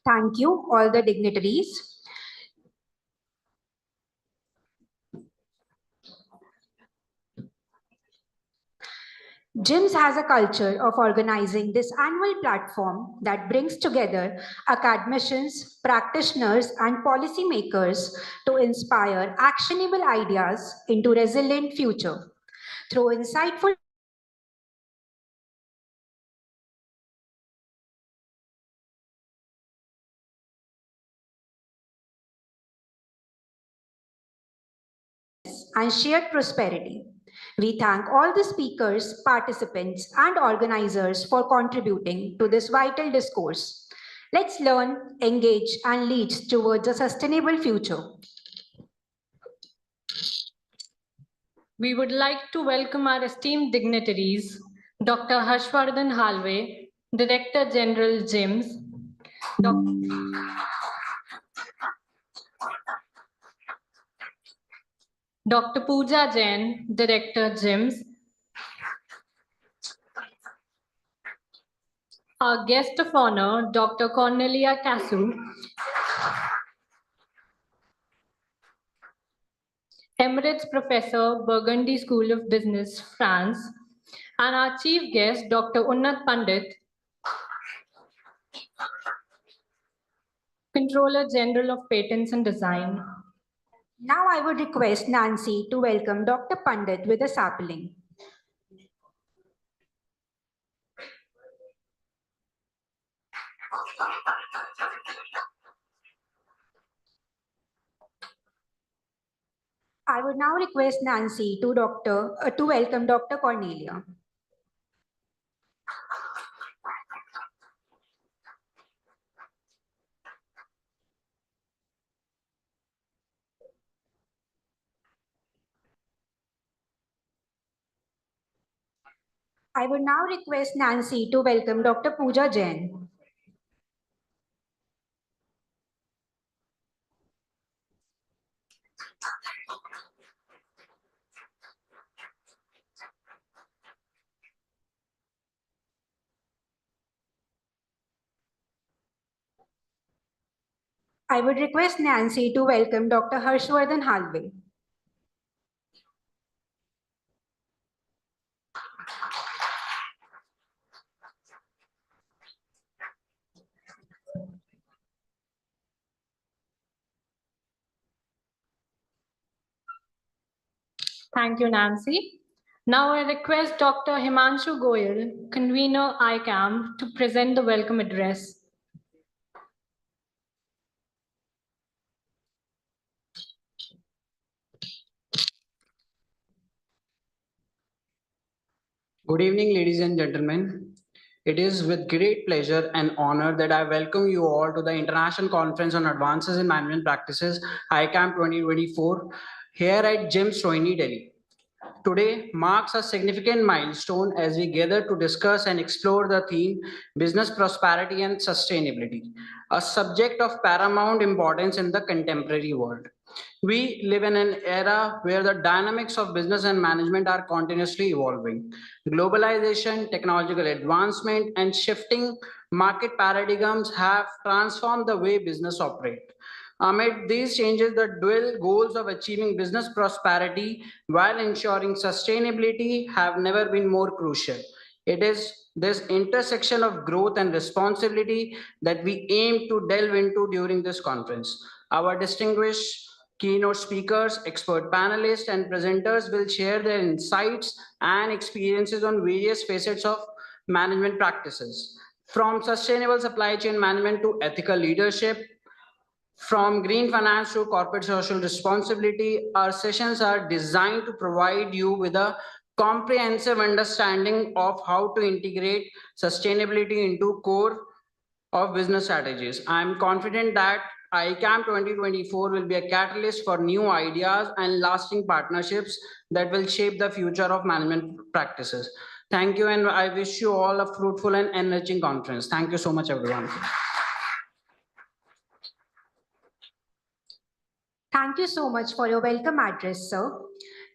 Thank you, all the dignitaries. GIMS has a culture of organizing this annual platform that brings together academicians, practitioners, and policymakers to inspire actionable ideas into resilient future. Through insightful and shared prosperity. We thank all the speakers, participants, and organizers for contributing to this vital discourse. Let's learn, engage, and lead towards a sustainable future. We would like to welcome our esteemed dignitaries, Dr. Harshvardhan Halve, Director General GIMS, Dr. Pooja Jain, Director GIMS, our guest of honor, Dr. Cornelia Cassou, Emeritus Professor, Burgundy School of Business, France, and our chief guest, Dr. Unnat Pandit, Controller General of Patents and Design. Now I would request Nancy to welcome Dr. Pandit with a sapling. I would now request Nancy to welcome Dr. Cornelia. I would now request Nancy to welcome Dr. Pooja Jain. I would request Nancy to welcome Dr. Harshvardhan Halve. Thank you, Nancy. Now I request Dr. Himanshu Goyal, convener ICAMP, to present the welcome address. Good evening, ladies and gentlemen. It is with great pleasure and honor that I welcome you all to the International Conference on Advances in Management Practices, ICAMP 2024, here at GIMS, Rohini, Delhi. Today marks a significant milestone as we gather to discuss and explore the theme business prosperity and sustainability, a subject of paramount importance in the contemporary world. We live in an era where the dynamics of business and management are continuously evolving. Globalization, technological advancement, and shifting market paradigms have transformed the way business operates. Amid these changes, the dual goals of achieving business prosperity while ensuring sustainability have never been more crucial. It is this intersection of growth and responsibility that we aim to delve into during this conference. Our distinguished keynote speakers, expert panelists, and presenters will share their insights and experiences on various facets of management practices, from sustainable supply chain management to ethical leadership, from green finance to corporate social responsibility. Our sessions are designed to provide you with a comprehensive understanding of how to integrate sustainability into core of business strategies. I'm confident that ICAMP 2024 will be a catalyst for new ideas and lasting partnerships that will shape the future of management practices. Thank you, and I wish you all a fruitful and enriching conference. Thank you so much, everyone. Thank you so much for your welcome address, sir.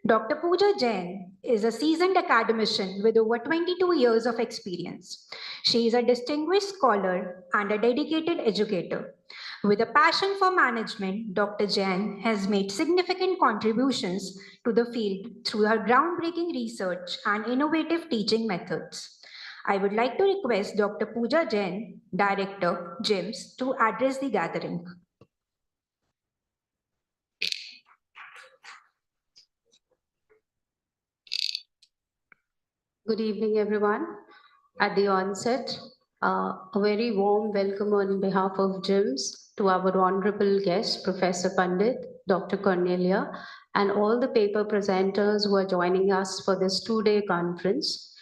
Dr. Pooja Jain is a seasoned academician with over 22 years of experience. She is a distinguished scholar and a dedicated educator. With a passion for management, Dr. Jain has made significant contributions to the field through her groundbreaking research and innovative teaching methods. I would like to request Dr. Pooja Jain, Director, GIMS, to address the gathering. Good evening, everyone. At the onset, a very warm welcome on behalf of GIMS to our honorable guest, Professor Pandit, Dr. Cornelia, and all the paper presenters who are joining us for this two-day conference.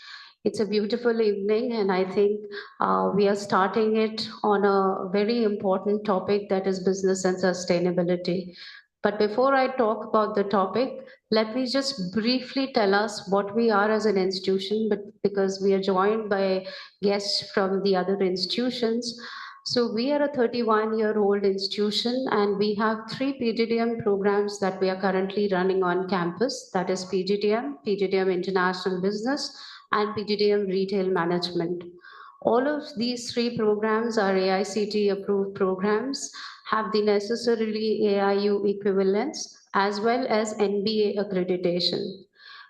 It's a beautiful evening, and I think we are starting it on a very important topic, that is business and sustainability. But before I talk about the topic, let me just briefly tell us what we are as an institution, but because we are joined by guests from the other institutions. So we are a 31-year-old institution, and we have 3 PGDM programs that we are currently running on campus. That is PGDM, PGDM International Business, and PGDM Retail Management. All of these 3 programs are AICTE approved programs, have the necessarily AIU equivalents, as well as NBA accreditation.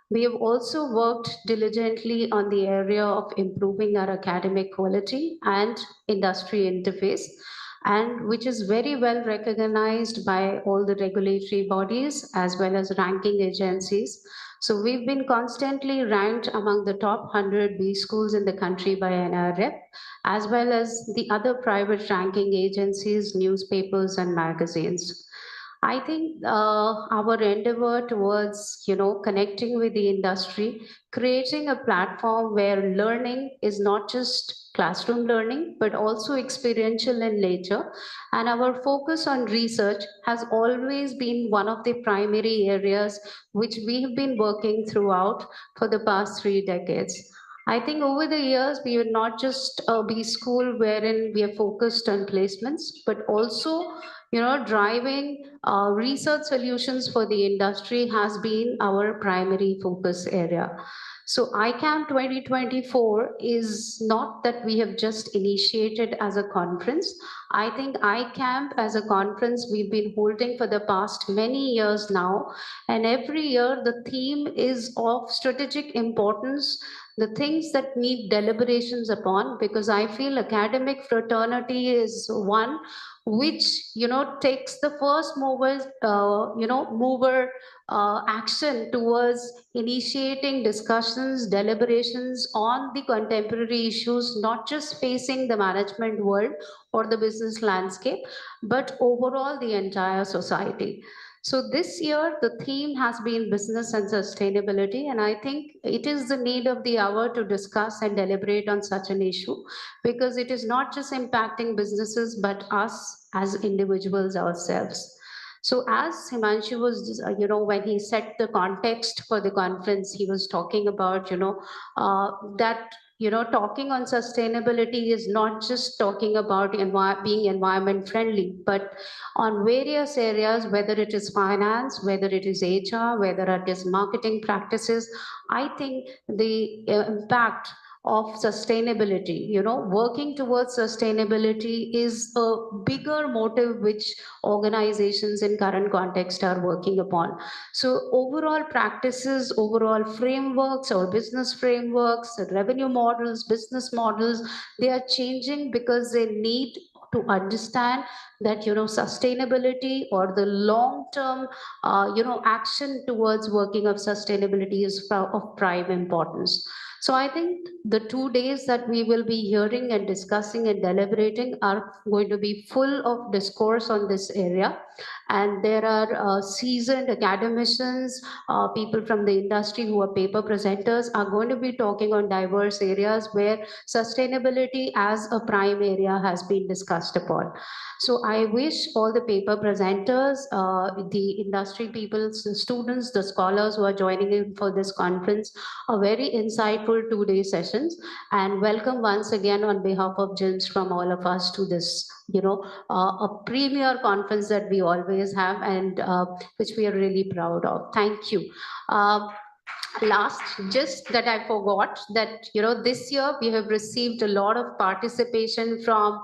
We have also worked diligently on the area of improving our academic quality and industry interface, and which is very well recognized by all the regulatory bodies as well as ranking agencies. So we've been constantly ranked among the top 100 B schools in the country by NRF, as well as the other private ranking agencies, newspapers, and magazines. I think our endeavor towards, connecting with the industry, creating a platform where learning is not just classroom learning, but also experiential in nature. And our focus on research has always been one of the primary areas which we have been working throughout for the past 3 decades. I think over the years, we are not just a B school wherein we are focused on placements, but also driving research solutions for the industry has been our primary focus area. So ICAMP 2024 is not that we have just initiated as a conference. I think ICAMP as a conference we've been holding for the past many years now. And every year the theme is of strategic importance, the things that need deliberations upon, because I feel academic fraternity is one which takes the first mover action towards initiating discussions, deliberations on the contemporary issues, not just facing the management world or the business landscape, but overall the entire society. So this year, the theme has been business and sustainability, and I think it is the need of the hour to discuss and deliberate on such an issue, because it is not just impacting businesses, but us as individuals ourselves. So as Himanshu was, when he set the context for the conference, he was talking about, that talking on sustainability is not just talking about being environment friendly, but on various areas, whether it is finance, whether it is HR, whether it is marketing practices. I think the impact of sustainability, working towards sustainability is a bigger motive which organizations in current context are working upon. So overall practices, overall frameworks or business frameworks, revenue models, business models, they are changing because they need to understand that sustainability or the long term action towards working of sustainability is of prime importance. So I think the 2 days that we will be hearing and discussing and deliberating are going to be full of discourse on this area. And there are seasoned academicians, people from the industry who are paper presenters are going to be talking on diverse areas where sustainability as a prime area has been discussed upon. So I wish all the paper presenters, the industry people, the students, the scholars who are joining in for this conference a very insightful 2 day sessions, and welcome once again on behalf of GIMS from all of us to this, a premier conference that we always have and which we are really proud of. Thank you. Last, just that I forgot that, this year we have received a lot of participation from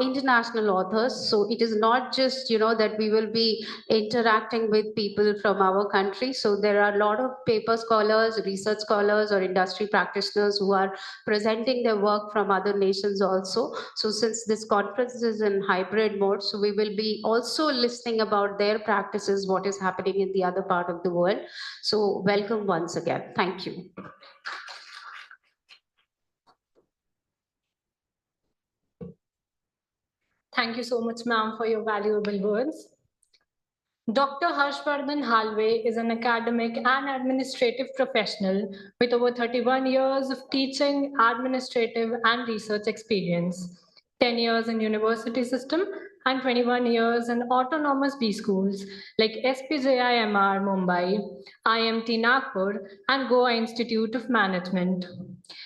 international authors. So it is not just, that we will be interacting with people from our country. So there are a lot of paper scholars, research scholars, or industry practitioners who are presenting their work from other nations also. So since this conference is in hybrid mode, so we will be also listening about their practices, what is happening in the other part of the world. So welcome once again. Thank you. Thank you so much, ma'am, for your valuable words. Dr. Harshvardhan Halve is an academic and administrative professional with over 31 years of teaching, administrative, and research experience, 10 years in university system, and 21 years in autonomous B schools like SPJIMR Mumbai, IMT Nagpur, and Goa Institute of Management.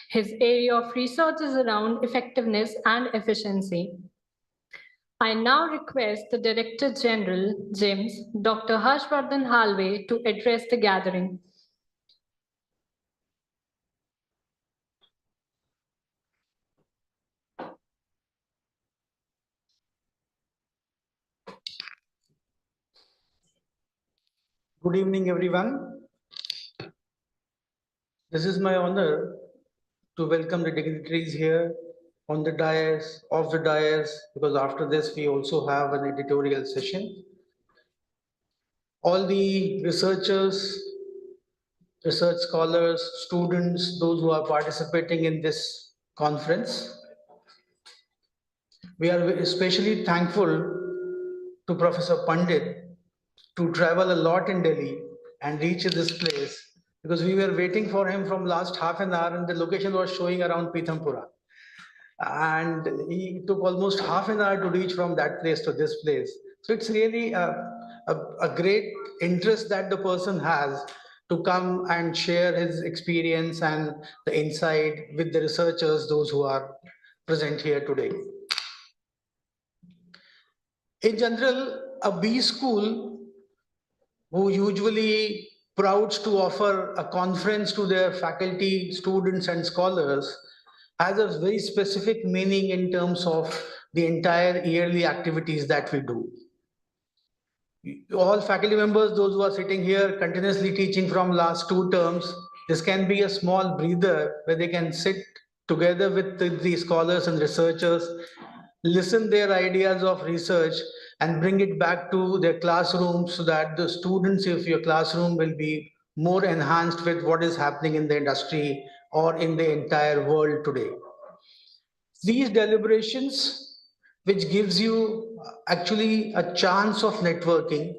His area of research is around effectiveness and efficiency. I now request the Director General, GIMS, Dr. Harshvardhan Halve, to address the gathering. Good evening, everyone. This is my honor to welcome the dignitaries here on the dais, off the dais, because after this we also have an editorial session. All the researchers, research scholars, students, those who are participating in this conference. We are especially thankful to Professor Pandit to travel a lot in Delhi and reach this place, because we were waiting for him from last half an hour and the location was showing around Pithampura. And he took almost half an hour to reach from that place to this place. So it's really a great interest that the person has to come and share his experience and the insight with the researchers, those who are present here today. In general, a B school who usually proud to offer a conference to their faculty, students, and scholars has a very specific meaning in terms of the entire yearly activities that we do. All faculty members, those who are sitting here continuously teaching from last 2 terms, this can be a small breather where they can sit together with the scholars and researchers, listen their ideas of research and bring it back to their classroom so that the students of your classroom will be more enhanced with what is happening in the industry or in the entire world today. These deliberations, which gives you actually a chance of networking,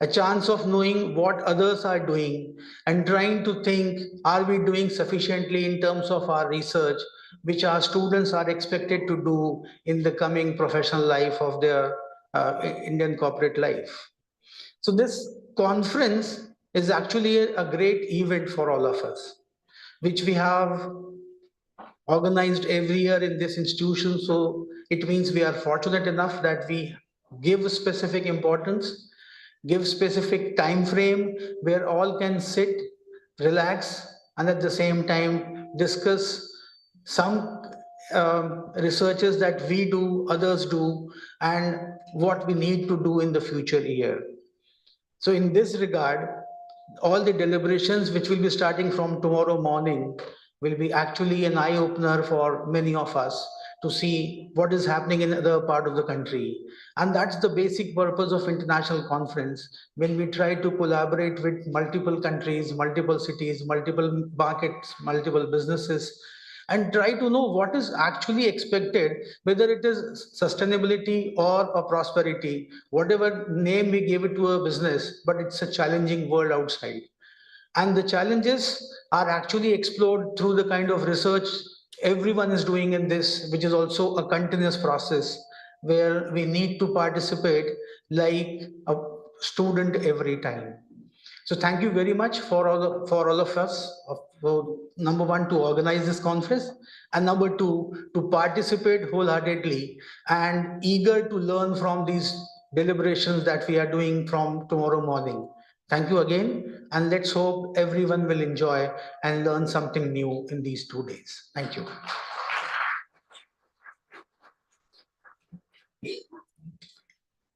a chance of knowing what others are doing and trying to think, are we doing sufficiently in terms of our research, which our students are expected to do in the coming professional life of their Indian corporate life. So this conference is actually a great event for all of us, which we have organized every year in this institution. So it means we are fortunate enough that we give specific importance, give specific time frame where all can sit, relax, and at the same time discuss some researches that we do, others do, and what we need to do in the future year. So in this regard, all the deliberations which will be starting from tomorrow morning will be actually an eye-opener for many of us to see what is happening in other part of the country. And that's the basic purpose of international conference, when we try to collaborate with multiple countries, multiple cities, multiple markets, multiple businesses, and try to know what is actually expected, whether it is sustainability or a prosperity, whatever name we give it to a business, but it's a challenging world outside. And the challenges are actually explored through the kind of research everyone is doing in this, which is also a continuous process where we need to participate like a student every time. So thank you very much for all of us, number one, to organize this conference, and number two, to participate wholeheartedly and eager to learn from these deliberations that we are doing from tomorrow morning. Thank you again, and let's hope everyone will enjoy and learn something new in these 2 days. Thank you.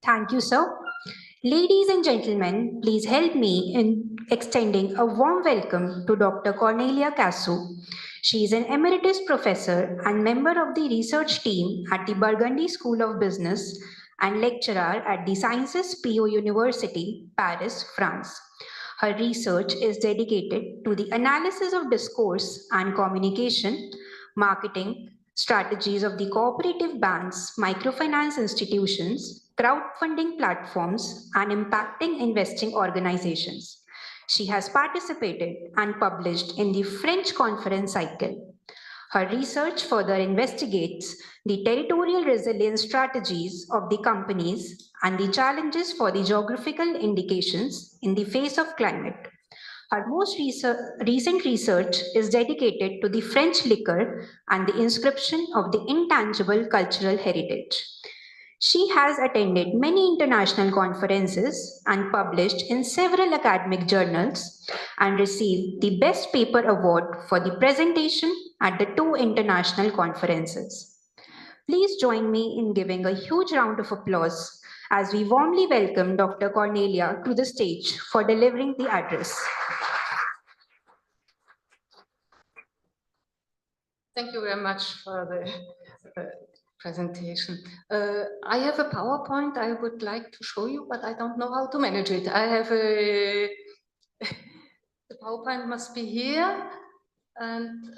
Thank you, sir. Ladies and gentlemen, please help me in extending a warm welcome to Dr. Cornelia Cassu. She is an emeritus professor and member of the research team at the Burgundy School of Business and lecturer at the Sciences Po University, Paris, France. Her research is dedicated to the analysis of discourse and communication, marketing, strategies of the cooperative banks, microfinance institutions, crowdfunding platforms, and impacting investing organizations. She has participated and published in the French conference cycle. Her research further investigates the territorial resilience strategies of the companies and the challenges for the geographical indications in the face of climate. Her most recent research is dedicated to the French liquor and the inscription of the intangible cultural heritage. She has attended many international conferences and published in several academic journals and received the Best Paper Award for the presentation at the 2 international conferences. Please join me in giving a huge round of applause as we warmly welcome Dr. Cornelia to the stage for delivering the address. Thank you very much for the presentation. I have a PowerPoint I would like to show you, but I don't know how to manage it. I have a, the PowerPoint must be here, and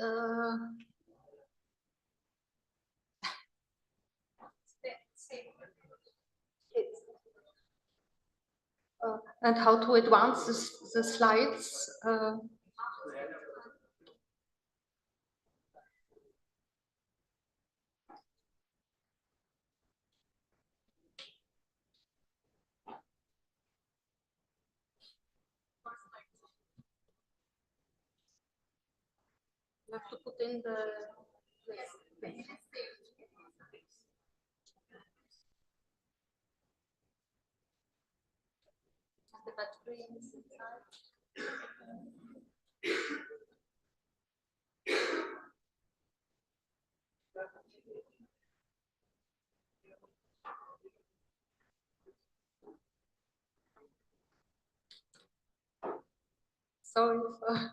and how to advance the slides. You have to put in the battery is inside. Sorry for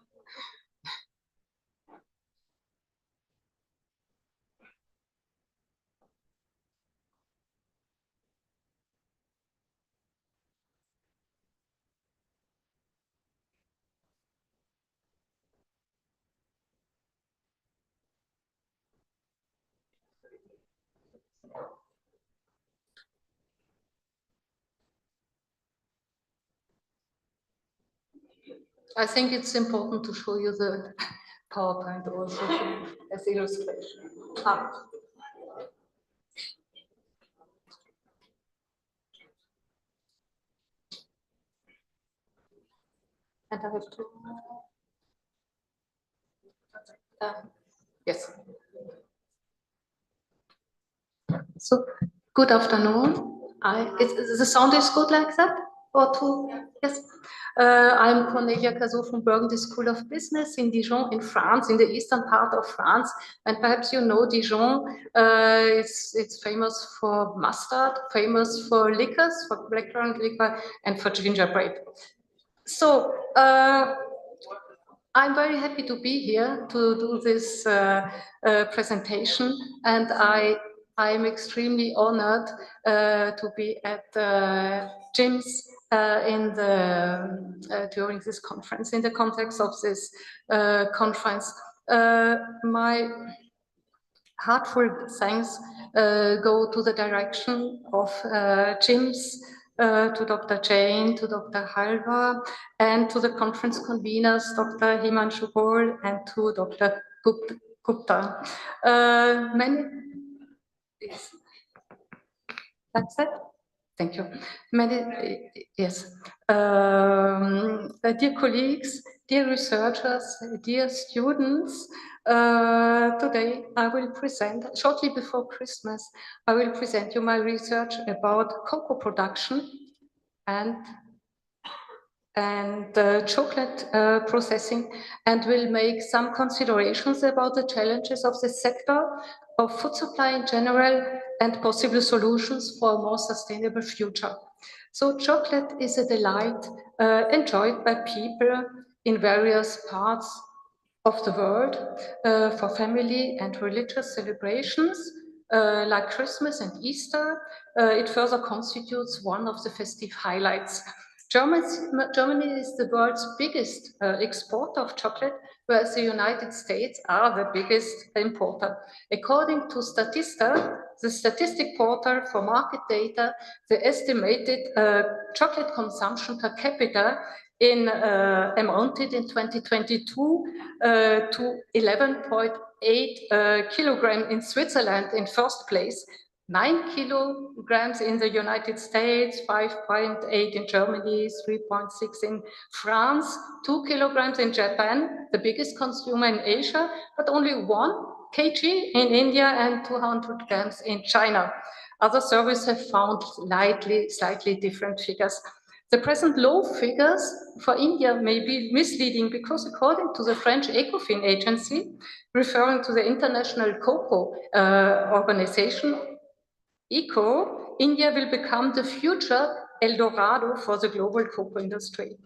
I think it's important to show you the PowerPoint also as illustration. And I have to. Yes. So, good afternoon. The sound is good like that? Or two? Yes. I'm Cornelia Cassu from Burgundy School of Business in Dijon, in France, in the eastern part of France. And perhaps you know Dijon. It's famous for mustard, famous for liquors, for blackcurrant liquor, and for gingerbread. So, I'm very happy to be here to do this presentation, and I'm extremely honored to be at Jim's during this conference, in the context of this conference. My heartfelt thanks go to the direction of Jim's, to Dr. Jain, to Dr. Halva, and to the conference conveners, Dr. Himanshu Paul and to Dr. Gupta. Yes. That's it. Thank you. Yes. Dear colleagues, dear researchers, dear students, today I will present, shortly before Christmas, I will present you my research about cocoa production and chocolate processing, and will make some considerations about the challenges of the sector of food supply in general and possible solutions for a more sustainable future. So chocolate is a delight enjoyed by people in various parts of the world for family and religious celebrations like Christmas and Easter. It further constitutes one of the festive highlights. Germany is the world's biggest exporter of chocolate, whereas the United States are the biggest importer. According to Statista, the statistic portal for market data, the estimated chocolate consumption per capita amounted in 2022 to 11.8 kilograms in Switzerland in first place, 9 kilograms in the United States, 5.8 in Germany, 3.6 in France, 2 kilograms in Japan, the biggest consumer in Asia, but only 1 kg in India and 200 grams in China. Other surveys have found slightly different figures. The present low figures for India may be misleading because according to the French ECOFIN agency, referring to the International Cocoa Organization, ECO, India will become the future El Dorado for the global cocoa industry.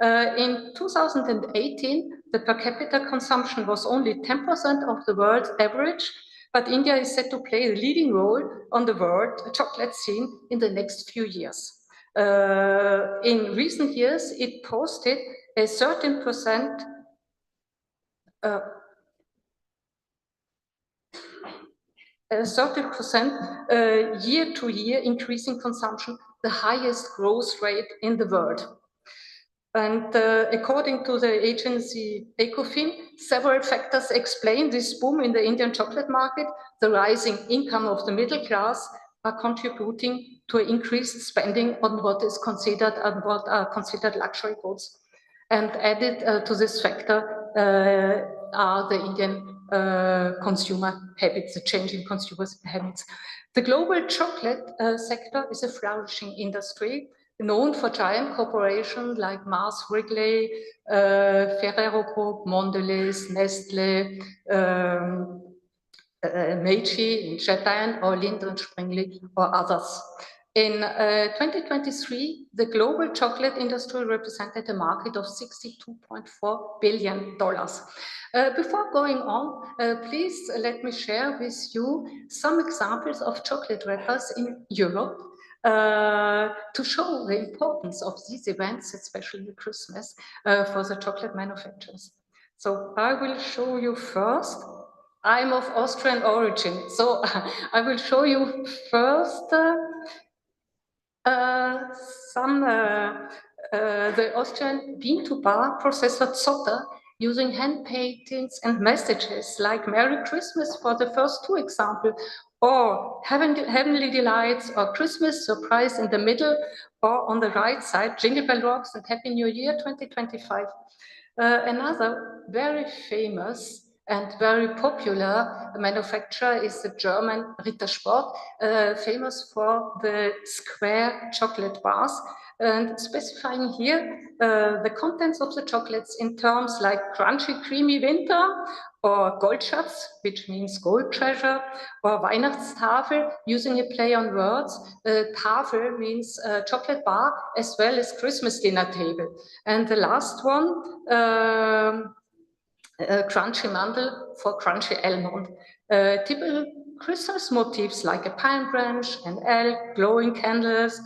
In 2018, the per capita consumption was only 10% of the world's average, but India is set to play a leading role on the world chocolate scene in the next few years. In recent years, it posted a 13% year-to-year increase in consumption, the highest growth rate in the world. And according to the agency ECOFIN, several factors explain this boom in the Indian chocolate market. The rising income of the middle class are contributing to increased spending on what are considered luxury goods. And added to this factor are the Indian consumer habits, the changing consumer habits. The global chocolate sector is a flourishing industry known for giant corporations like Mars Wrigley, Ferrero Group, Mondelez, Nestle, Meiji in Japan, or Lindt & Sprüngli, or others. In 2023, the global chocolate industry represented a market of $62.4 billion. Before going on, please let me share with you some examples of chocolate wrappers in Europe to show the importance of these events, especially Christmas, for the chocolate manufacturers. So I will show you first. I'm of Austrian origin, so I will show you first the Austrian bean-to-bar processor Zotter using hand paintings and messages like Merry Christmas for the first two examples, or Heavenly Delights, or Christmas Surprise in the middle, or on the right side, Jingle Bell Rocks and Happy New Year 2025. Another very famous and very popular manufacturer is the German Rittersport, famous for the square chocolate bars, and specifying here the contents of the chocolates in terms like crunchy, creamy winter, or Goldschatz, which means gold treasure, or Weihnachtstafel, using a play on words. Tafel means chocolate bar, as well as Christmas dinner table. And the last one, crunchy mandel for crunchy almond. Typical Christmas motifs like a pine branch, an elk, glowing candles,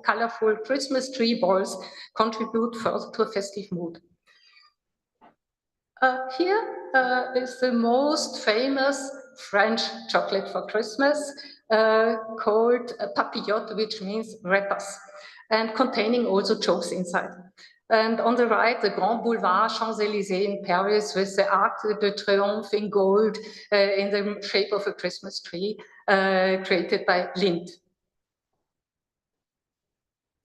colorful Christmas tree balls contribute further to a festive mood. Here is the most famous French chocolate for Christmas called papillote, which means wrappers, and containing also jokes inside. And on the right, the Grand Boulevard Champs-Élysées in Paris with the Arc de Triomphe in gold in the shape of a Christmas tree created by Lindt.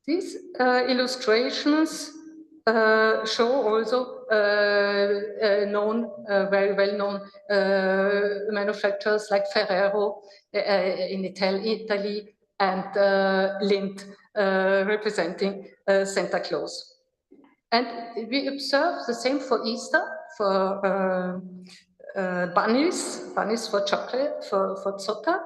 These illustrations show also very well-known manufacturers like Ferrero in Italy and Lindt representing Santa Claus. And we observe the same for Easter, for bunnies for chocolate, for Zotter,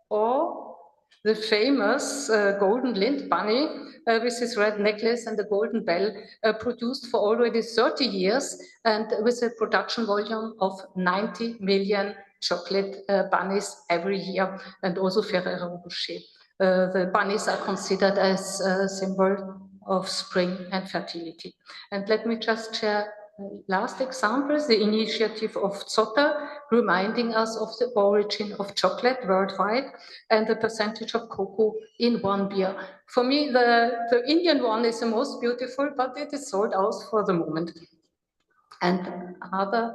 or the famous golden Lindt bunny with his red necklace and the golden bell, produced for already 30 years and with a production volume of 90 million chocolate bunnies every year, and also Ferrero Rocher. The bunnies are considered as a symbol of spring and fertility. And let me just share last examples, the initiative of Zotter, reminding us of the origin of chocolate worldwide and the percentage of cocoa in one beer. For me, the Indian one is the most beautiful, but it is sold out for the moment. And other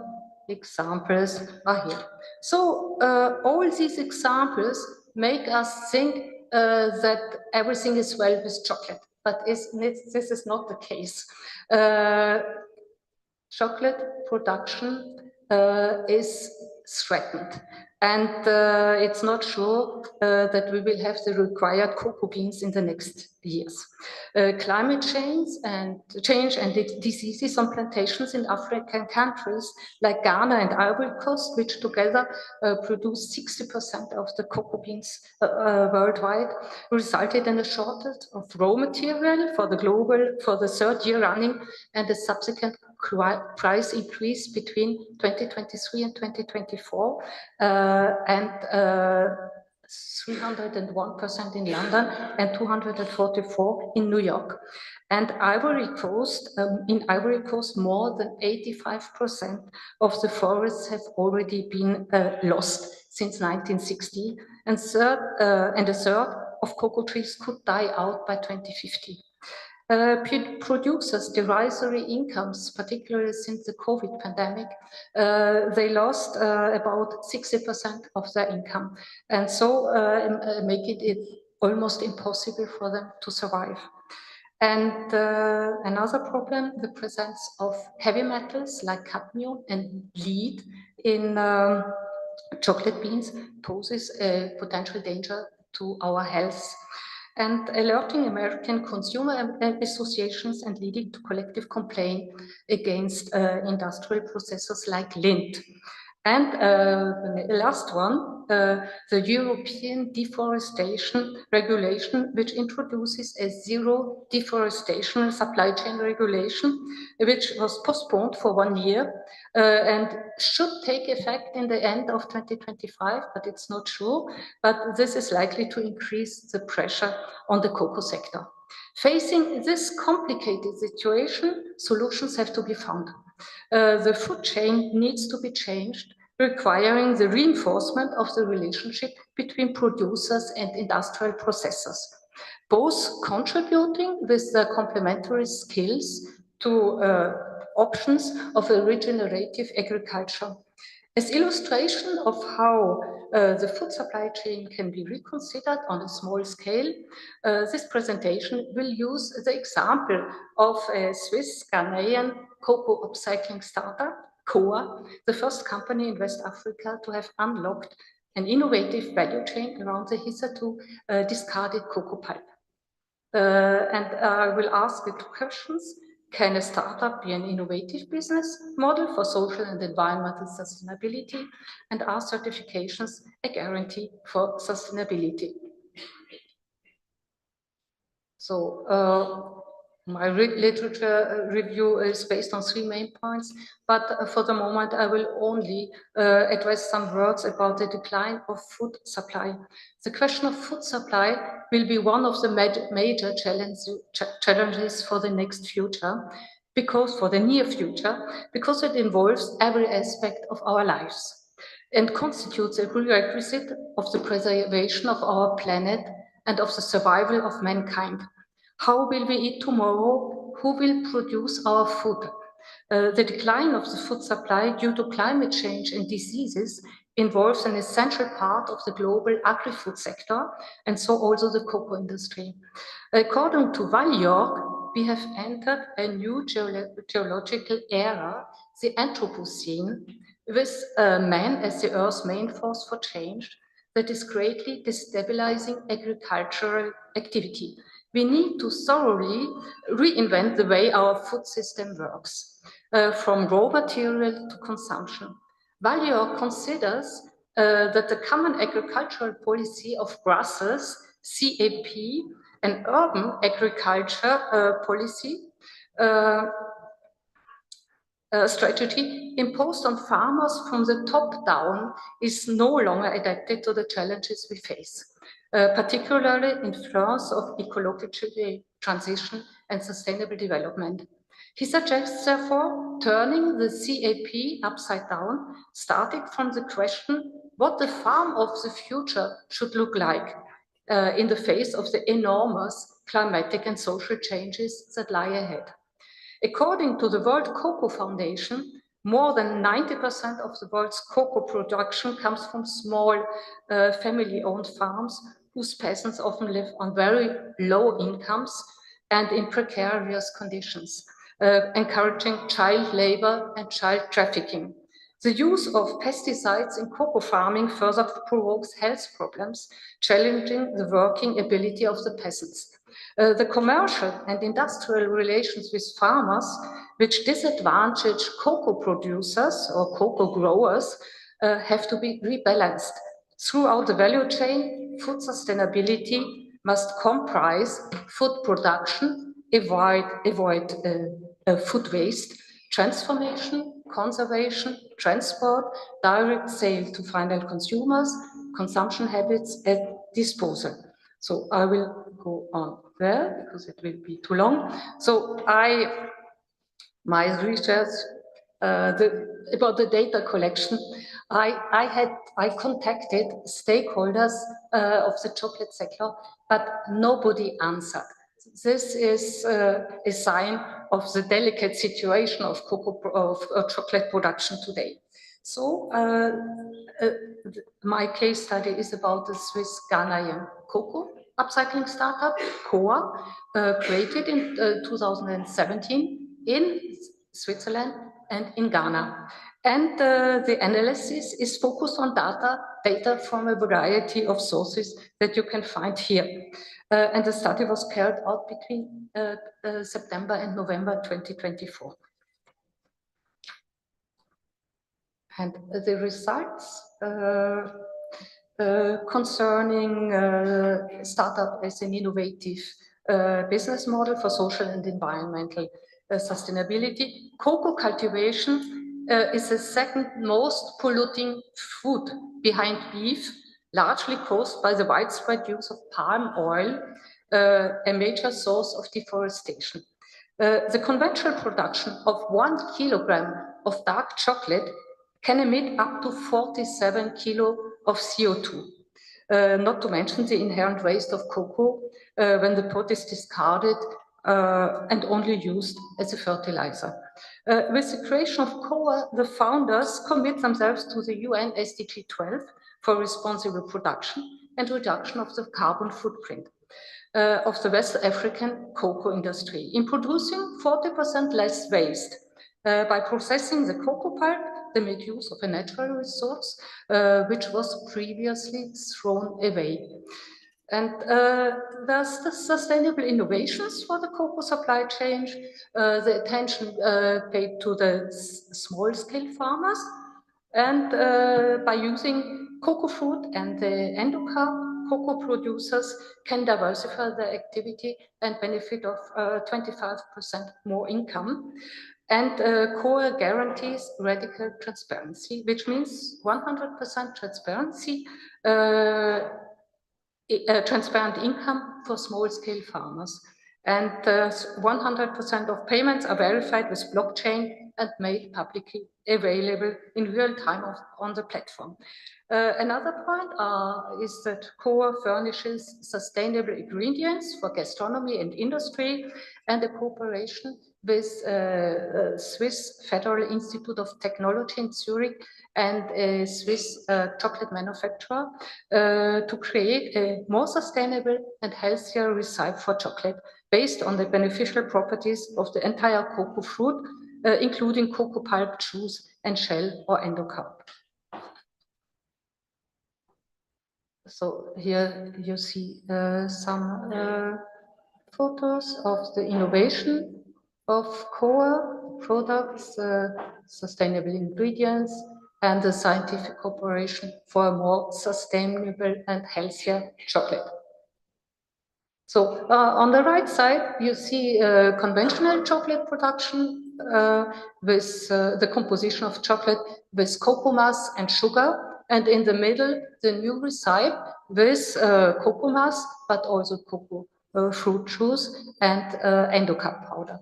examples are here. So all these examples make us think that everything is well with chocolate, but this is not the case. Chocolate production is threatened, and it's not sure that we will have the required cocoa beans in the next years. Climate change and diseases on plantations in African countries like Ghana and Ivory Coast, which together produce 60% of the cocoa beans worldwide, resulted in a shortage of raw material for the third year running, and a subsequent price increase between 2023 and 2024, and 301% in London and 244 in New York. And in Ivory Coast, more than 85% of the forests have already been lost since 1960, and a third of cocoa trees could die out by 2050. Producers' derisory incomes, particularly since the COVID pandemic, they lost about 60% of their income, and so making it almost impossible for them to survive. And another problem, the presence of heavy metals like cadmium and lead in chocolate beans poses a potential danger to our health, and alerting American consumer associations and leading to collective complaint against industrial processors like Lindt. And the last one, the European Deforestation Regulation, which introduces a zero deforestation supply chain regulation, which was postponed for 1 year and should take effect in the end of 2025, but it's not sure. But this is likely to increase the pressure on the cocoa sector. Facing this complicated situation, solutions have to be found. The food chain needs to be changed, requiring the reinforcement of the relationship between producers and industrial processors, both contributing with their complementary skills to options of a regenerative agriculture. As illustration of how the food supply chain can be reconsidered on a small scale, this presentation will use the example of a Swiss Ghanaian cocoa upcycling startup, COA, the first company in West Africa to have unlocked an innovative value chain around the hitherto discarded cocoa pulp. And I will ask you 2 questions. Can a startup be an innovative business model for social and environmental sustainability? And are certifications a guarantee for sustainability? So My literature review is based on 3 main points, but for the moment I will only address some words about the decline of food supply. The question of food supply will be one of the major challenges for the next future, for the near future, because it involves every aspect of our lives and constitutes a prerequisite of the preservation of our planet and of the survival of mankind. How will we eat tomorrow? Who will produce our food? The decline of the food supply due to climate change and diseases involves an essential part of the global agri-food sector, and so also the cocoa industry. According to Valjorg, we have entered a new geological era, the Anthropocene, with man as the Earth's main force for change that is greatly destabilizing agricultural activity. We need to thoroughly reinvent the way our food system works, from raw material to consumption. Valjorg considers that the Common Agricultural Policy of Brussels, CAP, an urban agriculture policy strategy imposed on farmers from the top down is no longer adapted to the challenges we face, particularly in terms of ecological transition and sustainable development. He suggests, therefore, turning the CAP upside down, starting from the question what the farm of the future should look like in the face of the enormous climatic and social changes that lie ahead. According to the World Cocoa Foundation, more than 90% of the world's cocoa production comes from small family-owned farms whose peasants often live on very low incomes and in precarious conditions, encouraging child labor and child trafficking. The use of pesticides in cocoa farming further provokes health problems, challenging the working ability of the peasants. The commercial and industrial relations with farmers, which disadvantage cocoa producers or cocoa growers, have to be rebalanced. Throughout the value chain, food sustainability must comprise food production, avoid food waste, transformation, conservation, transport, direct sale to final consumers, consumption habits, and disposal. So I will go on there because it will be too long. So my research about the data collection, I contacted stakeholders of the chocolate sector, but nobody answered. This is a sign of the delicate situation of chocolate production today. So my case study is about the Swiss Ghanaian cocoa upcycling startup, COA, created in 2017 in Switzerland and in Ghana. And the analysis is focused on data from a variety of sources that you can find here. And the study was carried out between September and November 2024. And the results concerning startup as an innovative business model for social and environmental sustainability. Cocoa cultivation is the second most polluting food behind beef, largely caused by the widespread use of palm oil, a major source of deforestation. The conventional production of 1 kilogram of dark chocolate can emit up to 47 kilo of CO2. Not to mention the inherent waste of cocoa when the pod is discarded and only used as a fertilizer. With the creation of COA, the founders commit themselves to the UN SDG 12 for responsible production and reduction of the carbon footprint of the West African cocoa industry in producing 40% less waste. By processing the cocoa pulp, they made use of a natural resource which was previously thrown away. And there's the sustainable innovations for the cocoa supply chain, the attention paid to the small-scale farmers, and by using cocoa fruit and the endocarp, cocoa producers can diversify their activity and benefit of 25% more income. And COA guarantees radical transparency, which means 100% transparency, transparent income for small-scale farmers. And 100% of payments are verified with blockchain and made publicly available in real time on the platform. Another point is that COA furnishes sustainable ingredients for gastronomy and industry, and a cooperation with Swiss Federal Institute of Technology in Zurich and a Swiss chocolate manufacturer to create a more sustainable and healthier recipe for chocolate based on the beneficial properties of the entire cocoa fruit, including cocoa pulp, juice, and shell or endocarp. So here you see some photos of the innovation of COA products, sustainable ingredients, and the scientific cooperation for a more sustainable and healthier chocolate. So on the right side, you see conventional chocolate production with the composition of chocolate with cocoa mass and sugar. And in the middle, the new recipe with cocoa mass, but also cocoa fruit juice and endocarp powder.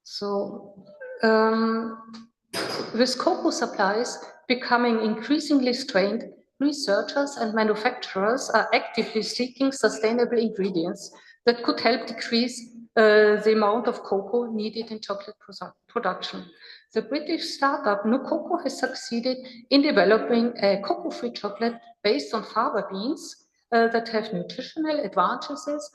So with cocoa supplies becoming increasingly strained, researchers and manufacturers are actively seeking sustainable ingredients that could help decrease the amount of cocoa needed in chocolate production. The British startup No Coco has succeeded in developing a cocoa-free chocolate based on fava beans that have nutritional advantages,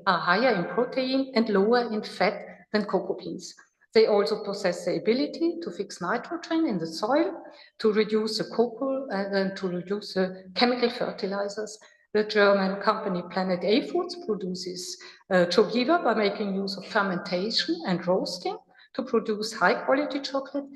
are higher in protein and lower in fat than cocoa beans. They also possess the ability to fix nitrogen in the soil, to reduce the cocoa and to reduce the chemical fertilizers. The German company Planet A Foods produces Chogiva by making use of fermentation and roasting to produce high-quality chocolate.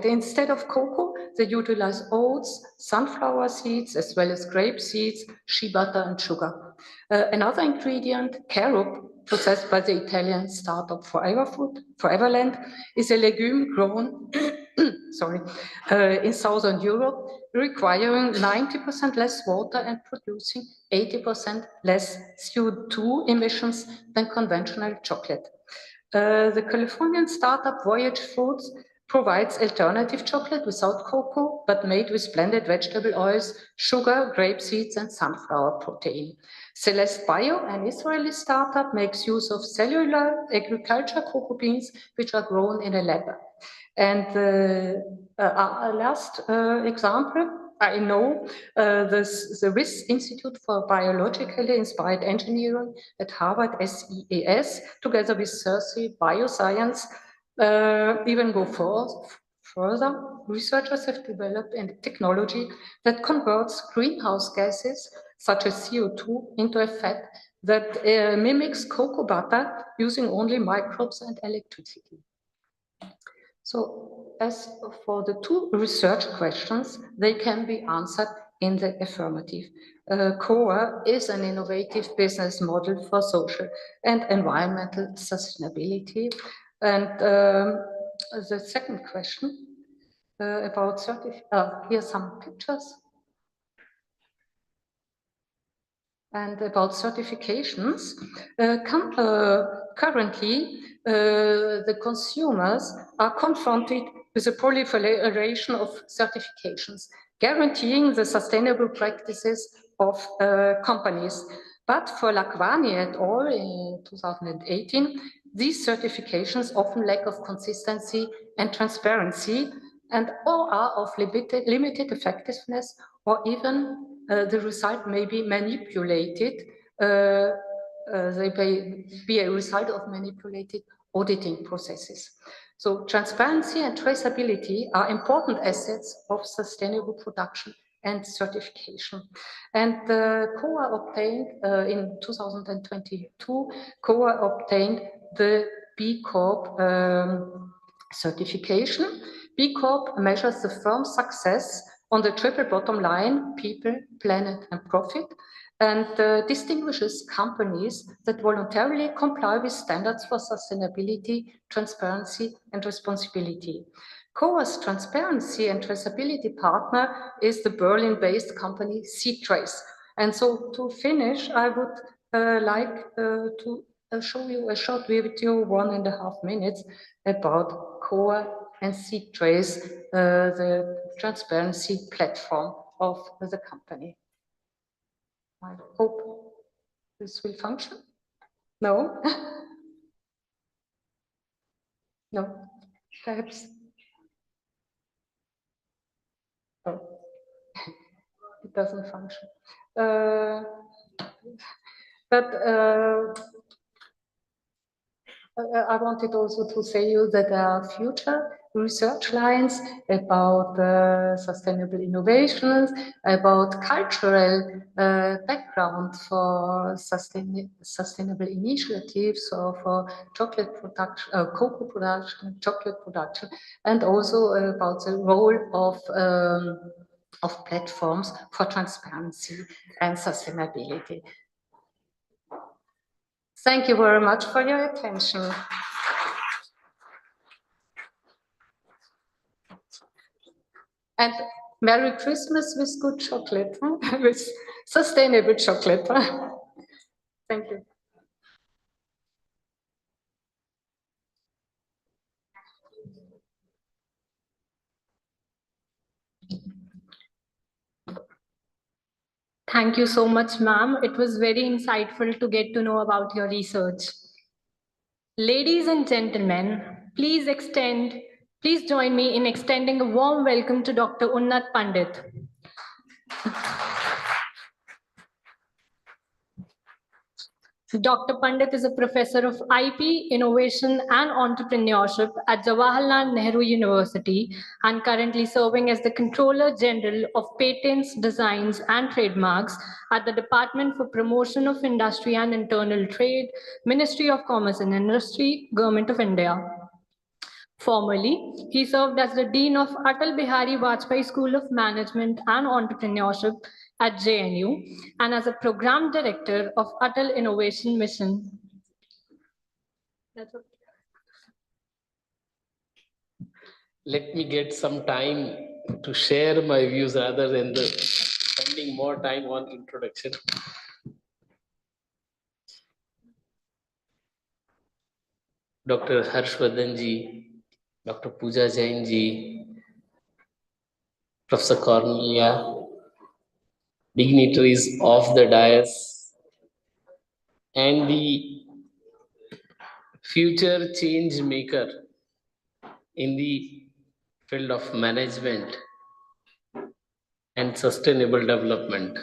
Instead of cocoa, they utilize oats, sunflower seeds, as well as grape seeds, shea butter, and sugar. Another ingredient, carob, processed by the Italian startup Foreverland, is a legume grown in Southern Europe, requiring 90% less water and producing 80% less CO2 emissions than conventional chocolate. The Californian startup Voyage Foods provides alternative chocolate without cocoa, but made with blended vegetable oils, sugar, grape seeds, and sunflower protein. Celeste Bio, an Israeli startup, makes use of cellular agriculture cocoa beans, which are grown in a lab. And our last example, I know the Swiss Institute for Biologically Inspired Engineering at Harvard SEAS, together with Cersei Bioscience, even go further. Researchers have developed a technology that converts greenhouse gases, such as CO2, into a fat that mimics cocoa butter using only microbes and electricity. So as for the two research questions, they can be answered in the affirmative. COA is an innovative business model for social and environmental sustainability. And the second question about here's some pictures. And about certifications, currently the consumers are confronted with a proliferation of certifications, guaranteeing the sustainable practices of companies. But for Lakwani et al. In 2018, these certifications often lack of consistency and transparency, and or are of limited effectiveness, or even the result may be manipulated. They may be a result of manipulated auditing processes. So transparency and traceability are important assets of sustainable production and certification. And COA obtained in 2022, COA obtained the B Corp certification. B Corp measures the firm's success on the triple bottom line, people, planet, and profit, and distinguishes companies that voluntarily comply with standards for sustainability, transparency, and responsibility. COA's transparency and traceability partner is the Berlin-based company C-Trace. And so to finish, I would like to show you a short video, 1.5 minutes, about COA and C-Trace, the transparency platform of the company. I hope this will function. No? No, perhaps. Oh, it doesn't function. I wanted also to say you that there are future research lines about sustainable innovations, about cultural background for sustainable initiatives or for chocolate production, cocoa production, chocolate production, and also about the role of platforms for transparency and sustainability. Thank you very much for your attention. And Merry Christmas with good chocolate, with sustainable chocolate. Thank you. Thank you so much, ma'am. It was very insightful to get to know about your research. Ladies and gentlemen, please join me in extending a warm welcome to Dr. Unnat Pandit. Dr. Pandit is a professor of IP, Innovation and Entrepreneurship at Jawaharlal Nehru University and currently serving as the Controller General of Patents, Designs and Trademarks at the Department for Promotion of Industry and Internal Trade, Ministry of Commerce and Industry, Government of India. Formerly, he served as the Dean of Atal Bihari Vajpayee School of Management and Entrepreneurship at JNU and as a Program Director of Atal Innovation Mission. Let me get some time to share my views rather than spending more time on introduction. Dr. Harshvardhan ji, Dr. Pooja Jain ji, Professor Cornelia, dignitaries of the dais, and the future change maker in the field of management and sustainable development.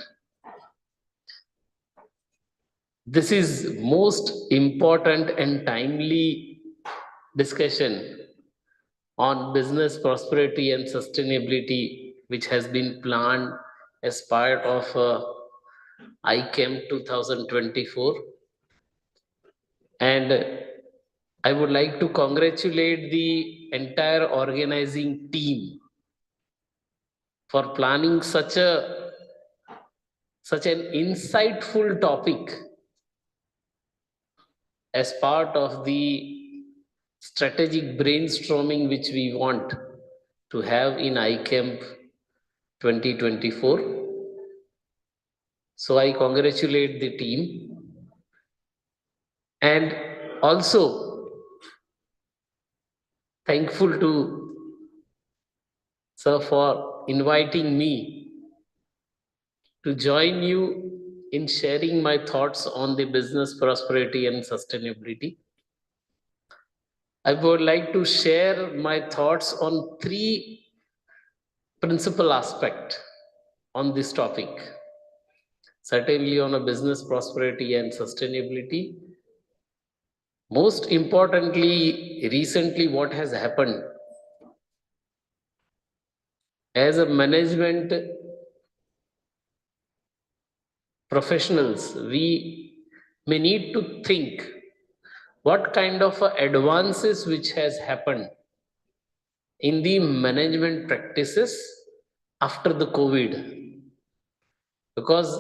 This is most important and timely discussion on business prosperity and sustainability, which has been planned as part of ICAMP 2024. And I would like to congratulate the entire organizing team for planning such an insightful topic as part of the strategic brainstorming which we want to have in ICAMP 2024. So I congratulate the team and also thankful to sir for inviting me to join you in sharing my thoughts on the business prosperity and sustainability. I would like to share my thoughts on three principal aspects on this topic. Certainly on a business prosperity and sustainability. Most importantly, recently what has happened as a management professionals, we may need to think what kind of advances which has happened in the management practices after the COVID, because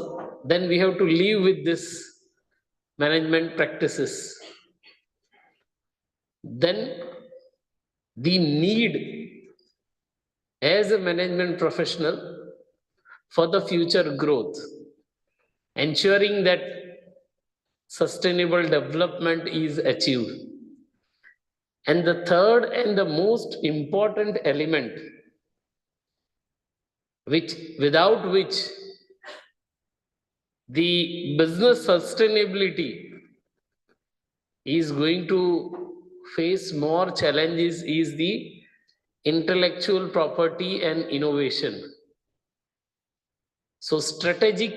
then we have to live with this management practices. Then the need as a management professional for the future growth, ensuring that sustainable development is achieved. And the third and the most important element, without which the business sustainability is going to face more challenges, is the intellectual property and innovation. So strategic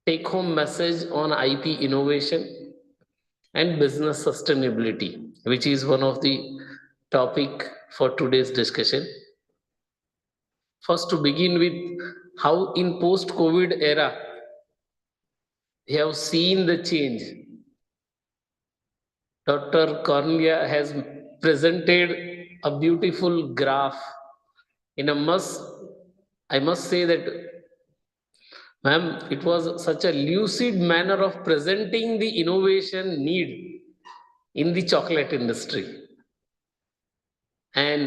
take-home message on IP innovation and business sustainability, which is one of the topic for today's discussion. First, to begin with, how in post-COVID era, we have seen the change. Dr. Cornelia has presented a beautiful graph in a I must say that, ma'am, it was such a lucid manner of presenting the innovation need in the chocolate industry. And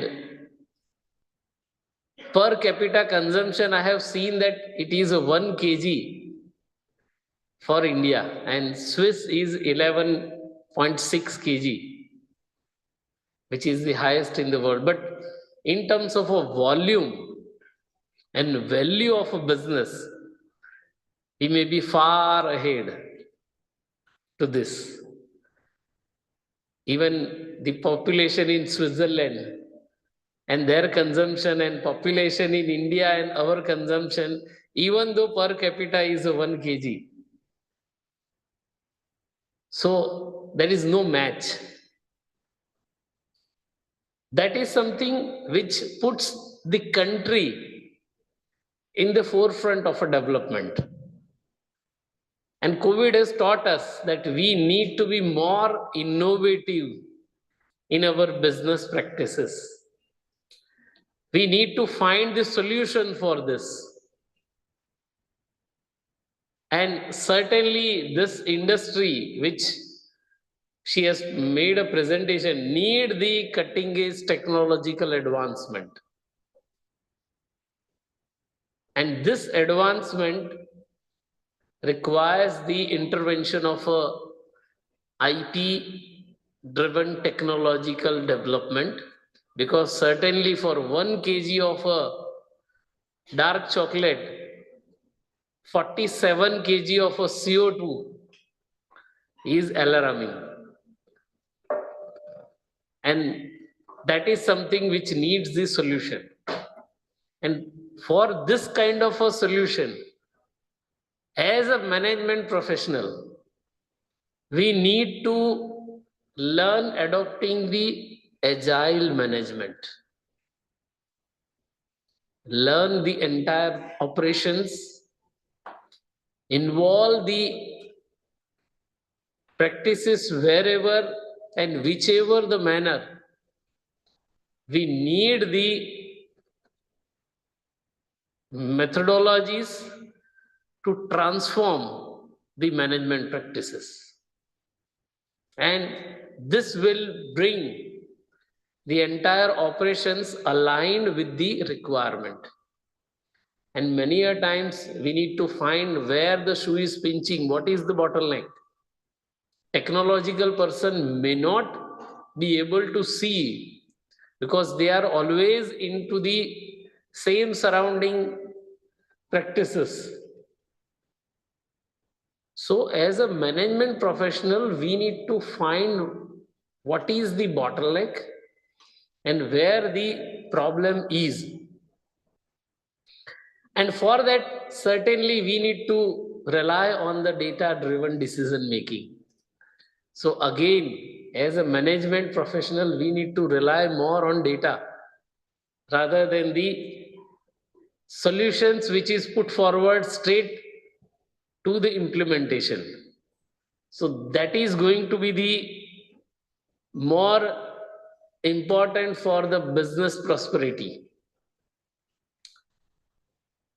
per capita consumption, I have seen that it is 1 kg for India, and Swiss is 11.6 kg, which is the highest in the world. But in terms of a volume and value of a business, we may be far ahead to this. Even the population in Switzerland and their consumption and population in India and our consumption, even though per capita is 1 kg. So there is no match. That is something which puts the country in the forefront of a development. And COVID has taught us that we need to be more innovative in our business practices. We need to find the solution for this. And certainly this industry, which she has made a presentation, need the cutting edge technological advancement. And this advancement requires the intervention of a IP driven technological development, because certainly for 1 kg of a dark chocolate, 47 kg of a CO2 is alarming. And that is something which needs the solution. And for this kind of a solution, as a management professional, we need to learn adopting the agile management. Learn the entire operations, involve the practices wherever and whichever the manner. We need the methodologies to transform the management practices. And this will bring the entire operations aligned with the requirement. And many a times we need to find where the shoe is pinching, what is the bottleneck. Technological person may not be able to see because they are always into the same surrounding practices. So as a management professional, we need to find what is the bottleneck and where the problem is. And for that, certainly we need to rely on the data-driven decision making. So again, as a management professional, we need to rely more on data rather than the solutions which is put forward straight to the implementation. So that is going to be the more important for the business prosperity.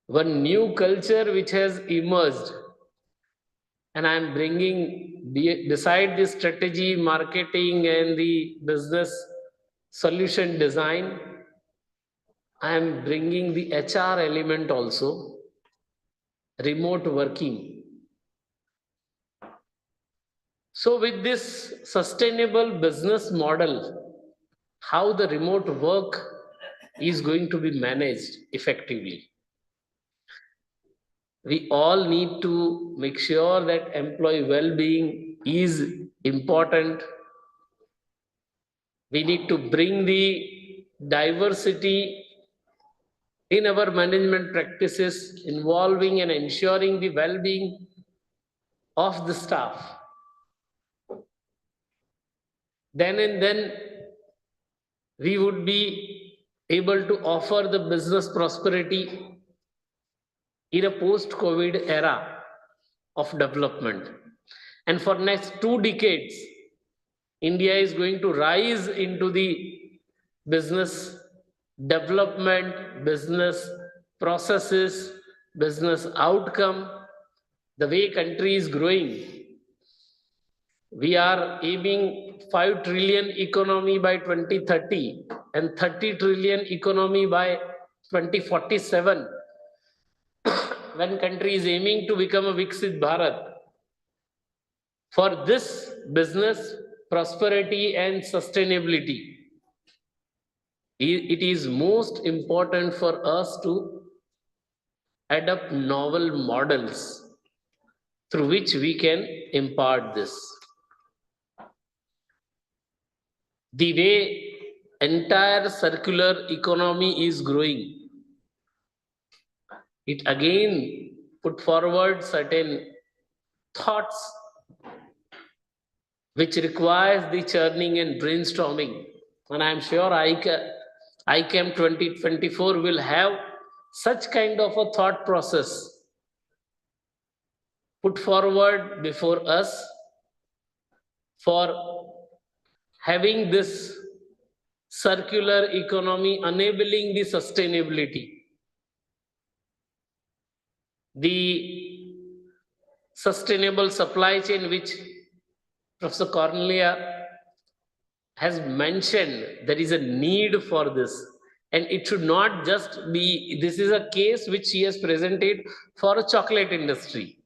one new culture which has emerged, and I am bringing beside the strategy, marketing, and the business solution design, I am bringing the HR element also, remote working. So with this sustainable business model, how the remote work is going to be managed effectively. We all need to make sure that employee well-being is important. We need to bring the diversity in our management practices, involving and ensuring the well-being of the staff. Then and then we would be able to offer the business prosperity in a post-COVID era of development. And for next 2 decades, India is going to rise into the business development, business processes, business outcome. The way country is growing, we are aiming 5 trillion economy by 2030 and 30 trillion economy by 2047. When country is aiming to become a Viksit Bharat. For this business prosperity and sustainability, it is most important for us to adopt novel models through which we can impart this. The way entire circular economy is growing, it again put forward certain thoughts which requires the churning and brainstorming. And I'm sure ICAMP 2024 will have such kind of a thought process put forward before us for having this circular economy enabling the sustainability. The sustainable supply chain, which Professor Cornelia has mentioned, there is a need for this. And it should not just be, this is a case which she has presented for a chocolate industry.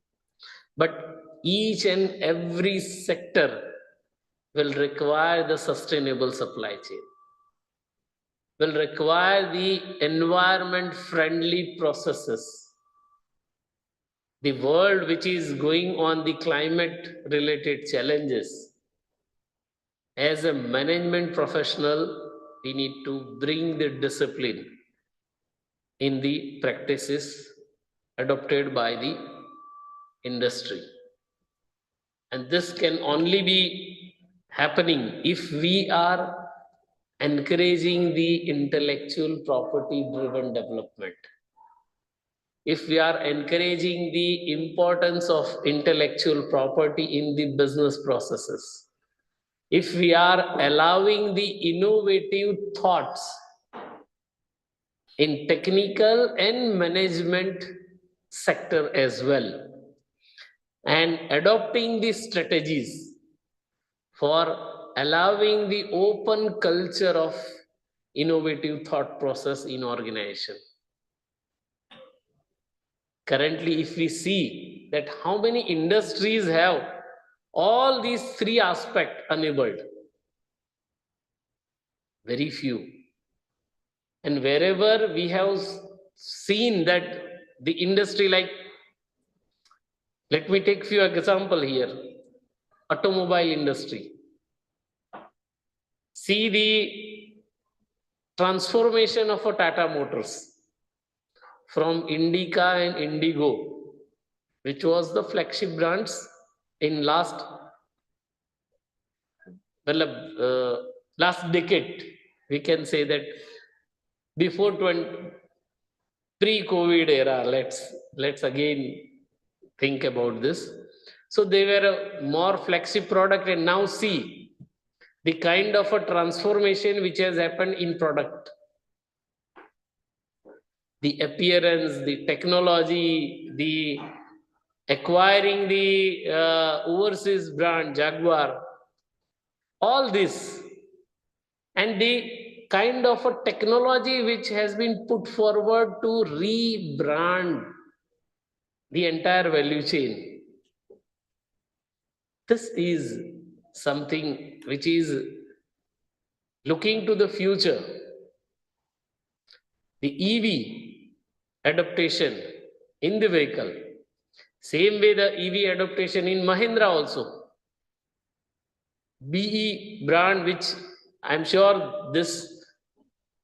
But each and every sector will require the sustainable supply chain, will require the environment-friendly processes. The world which is going on the climate-related challenges, as a management professional, we need to bring the discipline in the practices adopted by the industry. And this can only be happening if we are encouraging the intellectual property-driven development. If we are encouraging the importance of intellectual property in the business processes, if we are allowing the innovative thoughts in technical and management sector as well, and adopting the strategies for allowing the open culture of innovative thought process in organization. Currently, if we see that how many industries have all these 3 aspects enabled, very few. And wherever we have seen that the industry, like, let me take few example here, automobile industry. See the transformation of a Tata Motors from Indica and Indigo, which was the flagship brands in last decade. We can say that before pre-COVID era, let's again think about this. So they were a more flagship product, and now see the kind of a transformation which has happened in product. the appearance, the technology, the acquiring the overseas brand Jaguar, all this, and the kind of a technology which has been put forward to rebrand the entire value chain. This is something which is looking to the future. The EV adaptation in the vehicle, same way the EV adaptation in Mahindra also. BE brand, which I'm sure this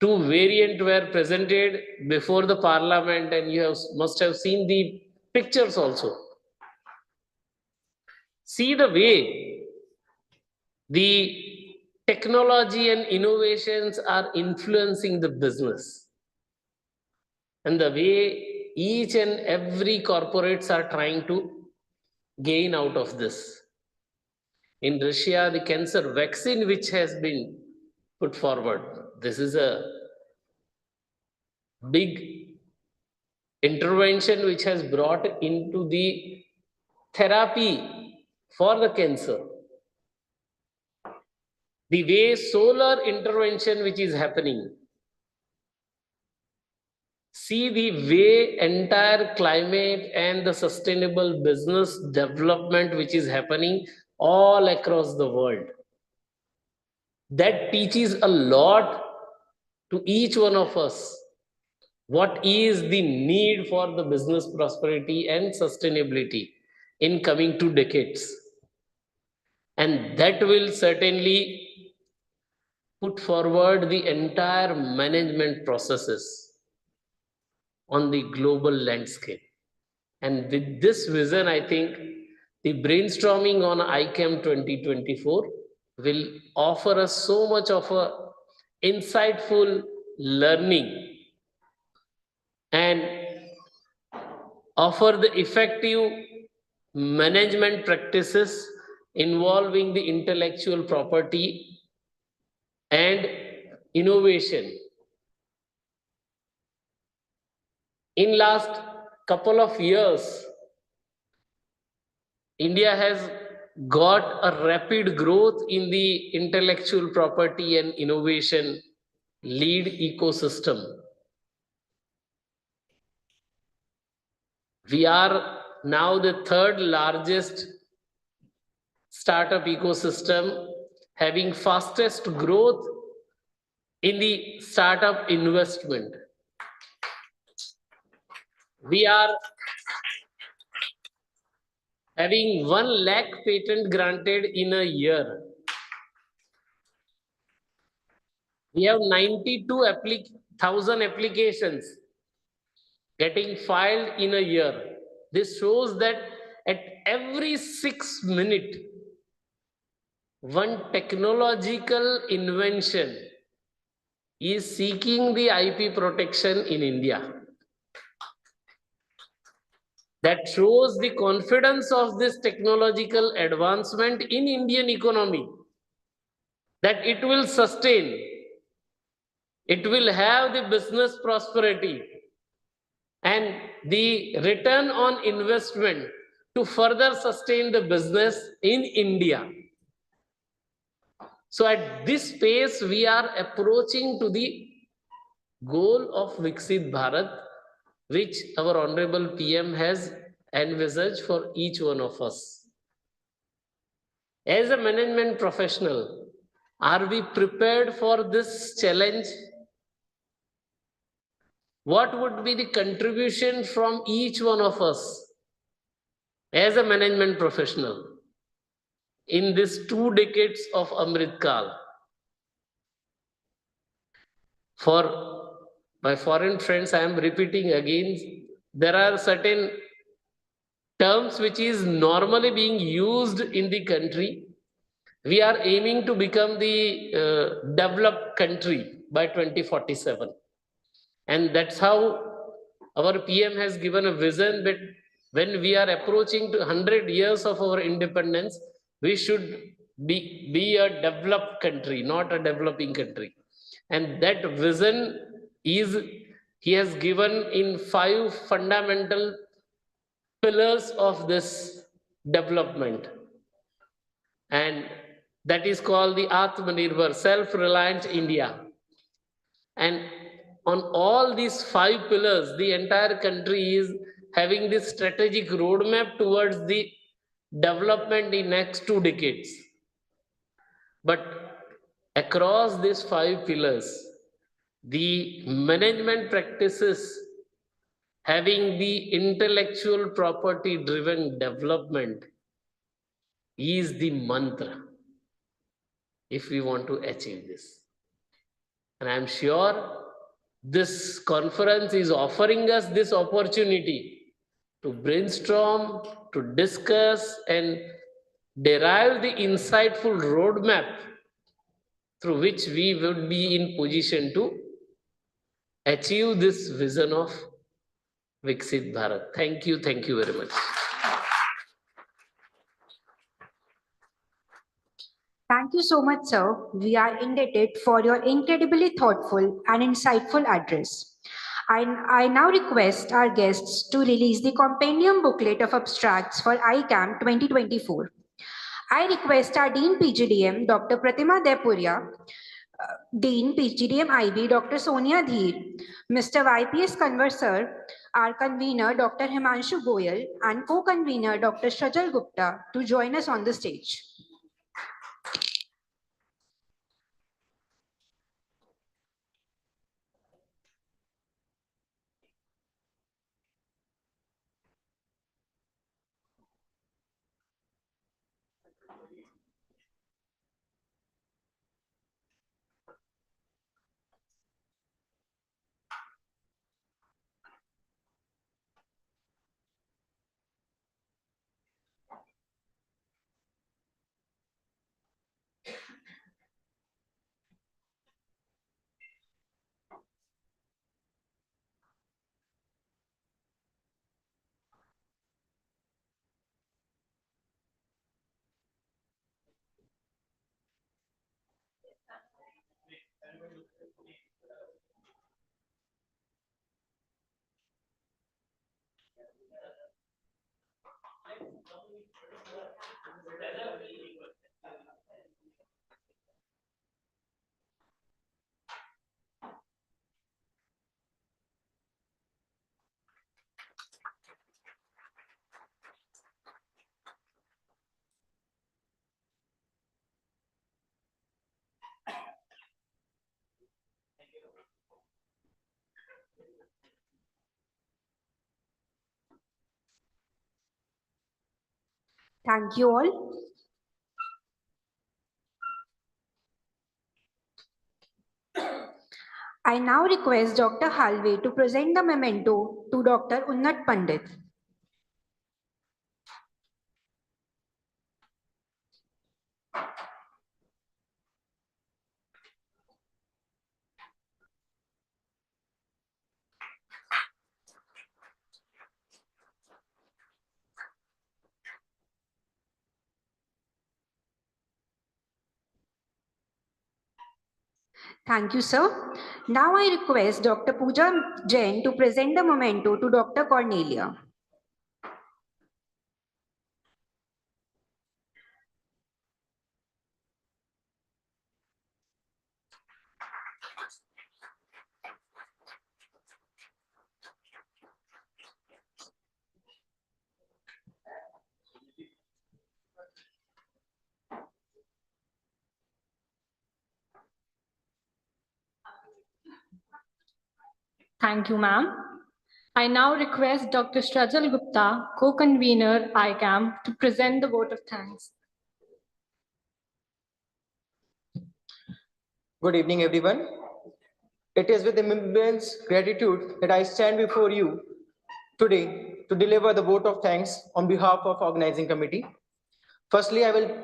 two variant were presented before the parliament, and you must have seen the pictures also. See the way the technology and innovations are influencing the business, and the way each and every corporates are trying to gain out of this. In Russia, the cancer vaccine which has been put forward, this is a big intervention which has brought into the therapy for the cancer. The way solar intervention which is happening, see the way entire climate and the sustainable business development which is happening all across the world. That teaches a lot to each one of us. What is the need for the business prosperity and sustainability in coming 2 decades? And that will certainly put forward the entire management processes on the global landscape. And with this vision, I think the brainstorming on ICAMP 2024 will offer us so much of a insightful learning and offer the effective management practices involving the intellectual property and innovation. In last couple of years, India has got a rapid growth in the intellectual property and innovation lead ecosystem. We are now the 3rd largest startup ecosystem, having fastest growth in the startup investment. We are having 1 lakh patent granted in a year. We have 92,000 applications getting filed in a year. This shows that at every 6 minutes, one technological invention is seeking the IP protection in India. That shows the confidence of this technological advancement in Indian economy, that it will sustain, it will have the business prosperity and the return on investment to further sustain the business in India. So at this pace, we are approaching to the goal of Viksit Bharat, which our Honorable PM has envisaged for each one of us. As a management professional, are we prepared for this challenge? What would be the contribution from each one of us as a management professional in these 2 decades of Amrit Kal? For my foreign friends, I am repeating again, there are certain terms which is normally being used in the country. We are aiming to become the developed country by 2047. And that's how our PM has given a vision that when we are approaching to 100 years of our independence, we should be a developed country, not a developing country. And that vision is he has given in 5 fundamental pillars of this development. And that is called the Atmanirbhar, self-reliant India. And on all these 5 pillars, the entire country is having this strategic roadmap towards the development in next 2 decades. But across these 5 pillars, the management practices having the intellectual property driven development is the mantra if we want to achieve this. And I'm sure this conference is offering us this opportunity to brainstorm, to discuss and derive the insightful roadmap through which we would be in position to achieve this vision of Viksit Bharat. Thank you very much. Thank you so much, sir. We are indebted for your incredibly thoughtful and insightful address. I now request our guests to release the compendium booklet of abstracts for ICAMP 2024. I request our Dean PGDM, Dr. Pratima Depuria, Dean PGDM IB, Dr. Sonia Dheer, Mr. YPS Kanwar sir, our convener, Dr. Himanshu Goyal, and co-convener, Dr. Shajal Gupta, to join us on the stage. Thank you all. I now request Dr. Halve to present the memento to Dr. Unnat Pandit. Thank you, sir. Now I request Dr. Pooja Jain to present the memento to Dr. Cornelia. Thank you, ma'am. I now request Dr. Shajal Gupta, co-convener ICAMP, to present the vote of thanks. Good evening, everyone. It is with immense gratitude that I stand before you today to deliver the vote of thanks on behalf of organizing committee. Firstly, I will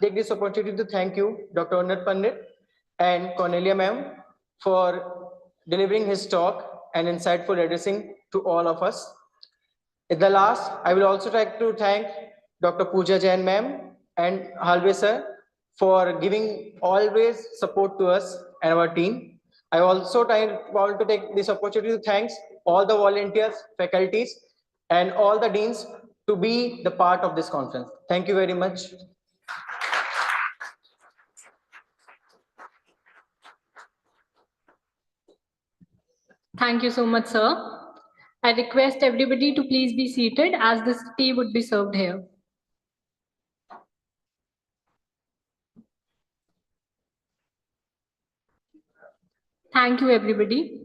take this opportunity to thank you, Dr. Unnat Pandit and Cornelia ma'am, for delivering his talk and insightful addressing to all of us. At the last, I will also like to thank Dr. Pooja Jain ma'am and Halve sir for giving always support to us and our team. I also want to take this opportunity to thank all the volunteers, faculties, and all the deans to be the part of this conference. Thank you very much. Thank you so much, sir. I request everybody to please be seated as this tea would be served here. Thank you, everybody.